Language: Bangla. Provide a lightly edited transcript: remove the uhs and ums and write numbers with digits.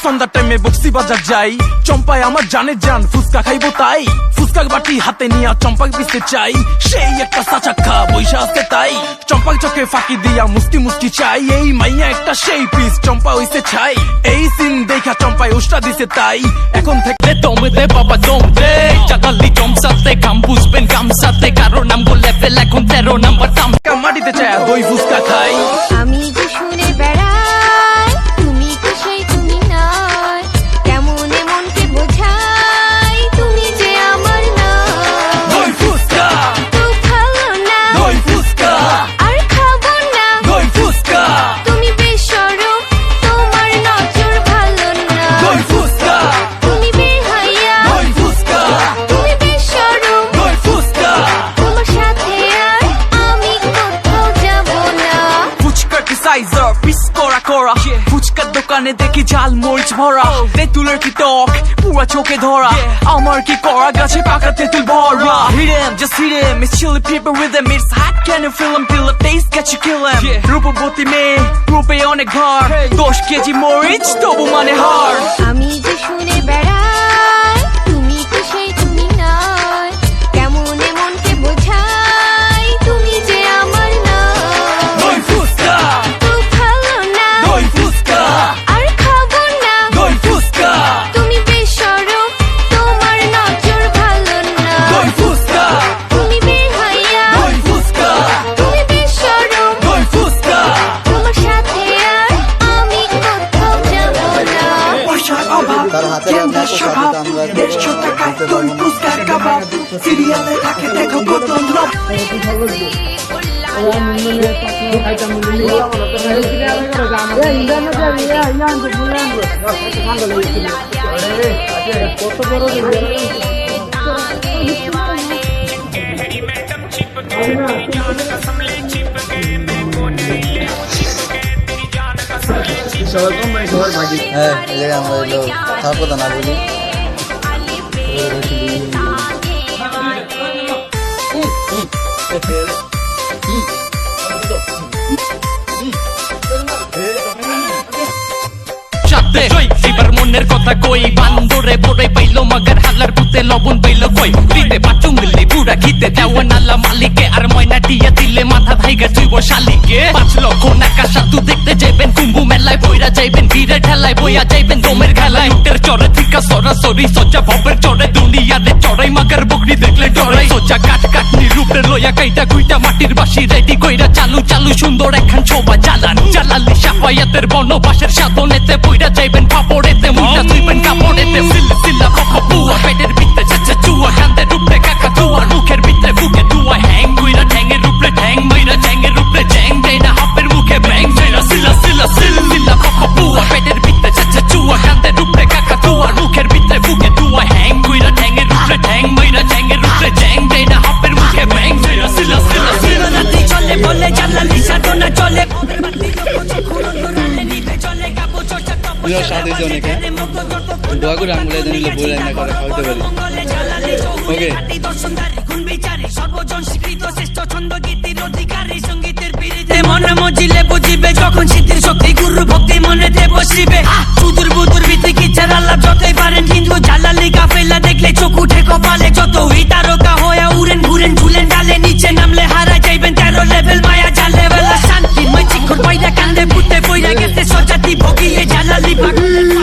সন্ধ্যার টাইমে বক্সি বাজার যাই, চম্পায় আমার জানের জান, ফুচকা খাইবো তাই। ফুচকার বাটি হাতে নিয়ে চম্পাক পিছতে চাই, সেই একটা সাচাক্ষা বৈশা আছে তাই। চম্পাক চোখে ফাঁকি দিয়া মুস্কি মুস্কি চাই, এই মাইয়া একটা সেই পিস চম্পা হইছে ছাই। এই সিন দেখা চম্পায় উষ্টা দিছে তাই। এখন থেকে দমে দে বাবা দম দে, চাগালি জমসাতে কাম বুঝবেন গামসাতে, কারো নাম গো লেভেল এখন 13 নাম্বার দাম। মাটিতে চায় দই ফুচকা খাই। আমি যে শুনে বেড়াই, তুমি তো সেই তুমি নয়, কেমন মনকে বোঝাই, তুমি যে আমার না। দই ফুচকা, তো ভালো না, দই ফুচকা, আর খাবো না। দই ফুচকা, তুমি বেশরম, তোমার নজর ভালো না। দই ফুচকা, তুমি বেহায়া, দই ফুচকা, তুমি বেশরম, দই ফুচকা। তোমার সাথে আর আমি কোথাও যাব না। ফুচকা কি সাইজার পিস করা করা, ফুচকার দোকানে দেখি ঝাল মরিচ ভরা, তেঁতুলের কি টক পুরা চোখে ধরা, আমার কি করা গাছে পাকা তেঁতুল ভরা। Hit him, just hit him, it's chili pepper with him, it's hot, can you feel him, feel the taste, get you kill him. রূপবতী মেয়ে, রূপে অনেক ভার, 10 কেজি মরিচ তবু মানে হার। আমি যে শুনে বেড়াই, তুমি তো সেই তুমি নয়, কেমন মনকে বোঝাই, তুমি যে আমার না। দই ফুচকা, তো ভালো না, দই ফুচকা, আর খাবো না। দই ফুচকা, তুমি বেশরম, তোমার নজর ভালো না। দই ফুচকা, তুমি বেহায়া, দই ফুচকা, তুমি বেশরম, দই ফুচকা। তোমার সাথে আর আমি কোথাও যাব না। পয়সার অভাব, গেন্দার স্বভাব, 150 টাকায় দই ফুচকার কাবাব, সিরিয়ালে থাকে দেখো কত লোক। হ্যাঁ, এই জায়গায় আমরা এলো থাকবো তো না বলি। চাঁদে এবার মনের কথা কই, বান্দরে বড়ে পাইলো মাগার হালার পুতে লবণ পাইলো কই। দিতে বাটু মিললে পুরা খিতে দেওয়া নালা মালিকে, আর ময়না টিয়া দিলে মাথা ভাইগা তুইব শালিকে। 5 লক্ষ নাকা সাধু দেখতে যাইবেন কুম্ভ মেলায়, বইরা যাইবেন ভিড়ে ঠেলায়, বইয়া যাইবেন দমের খেলায়। উটের চরে থিকা সরাসরি সোজা ভবের চরে, দুনিয়ারে চড়াই মাগার বকরি দেখলে ডরাই। সোজা কাট কাটনি রূপে লইয়া কাইটা কুইটা মাটির বাসি রেডি কইরা চালু চালু সুন্দর একখান ছোবা জ্বালান। জালালি সাফায়াতের বনবাসের সাধনেতে, বইরা যাইবেন ফাপড়েতে, মুইটা তুইবেন কাপড়েতে। সিলসিলা পাপা বুয়া, পেটের ভিতরে চাচা চুয়া, কান্দে রূপে কাকা চুয়া, মুখের ভিতরে বুকে ধুয়া। হ্যাং কইরা ঠ্যাঙের রূপে ঠ্যাং মাইরা, ঠ্যাঙের রূপে ঠ্যাং দেনা হাপের মুখে ব্যাং ফেরা। সিলা সিলা সিলসিলা পাপা বুয়া, পেটের ভিতরে চাচা চুয়া, কান্দে রূপে কাকা চুয়া, মুখের ভিতরে বুকে ধুয়া। হ্যাং কইরা ঠ্যাঙের রূপে ঠ্যাং মাইরা, ঠ্যাঙের রূপে ঠ্যাং দেনা হাপের মুখে ব্যাং ফেরা। সিলা সিলা সিলা রাতে চলে বলে জালালি সাধনা চলে। সাথে অনেকে দোয়া করে আঙুলে জানিলে বলে না করে খাওয়াতে পারি। ওকে, মনে মজিলে বুঝিবে যখন শীতের শক্তি, গুরু ভক্তি মনেতে বসিবে। সুদূর বুদুর ভিতরে কি চারাল্লা যতই পারেন, কিন্তু জালালি কাফেলা দেখলে চোখ উঠে কপালে। যতই তারকা হয়ে উড়েন ঘুরেন ঝুলেন ডালে, নিচে নামলে হারা যাইবেন 13 লেভেল মায়া জালে। বেলা শান্তি মই চিক্ষর পয়রা কান্দে পুতে বইরা গেছে সজাতি ভোগিয়ে জালালি পাগল।